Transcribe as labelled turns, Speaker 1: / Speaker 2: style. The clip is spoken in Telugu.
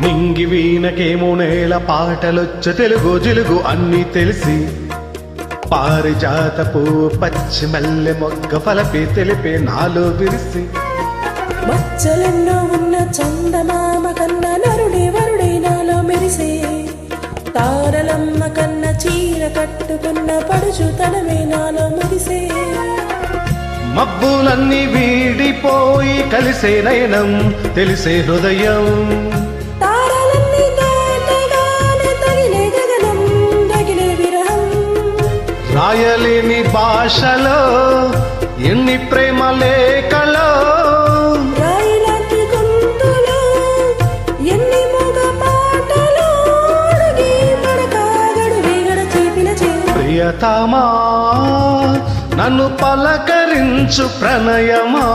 Speaker 1: నింగి వీణకేమో నేల పాటలొచ్చ తెలుగు జిలుగు అన్నీ తెలిసి పారిజాత పువ్వు పచ్చి మల్లె మొగ్గ ఫలపే తెలిపే నాలో విరిసి
Speaker 2: మచ్చలెన్నో ఉన్న చందమామ కన్న నరుడే వరుడే నాలో మెరిసే తారలమ్మ కన్న చీర కట్టుకున్న పడుచు తనమే నాలో మురిసే
Speaker 1: మబ్బులన్నీ వీడిపోయి కలిసే నయనం తెలిసే హృదయం
Speaker 2: తారలన్నీ దాటగానే తగిలే గగనం తగిలే విరహం
Speaker 1: రాయలేని భాషలో ఎన్ని ప్రేమ లేఖలో
Speaker 2: రాయిలాంటి గొంతులో ఎన్ని మూగ పాటలో అడిగి పడకాగడు వేగడ చేపిన
Speaker 1: ప్రియతమా నన్ను పలకరించు ప్రణయమా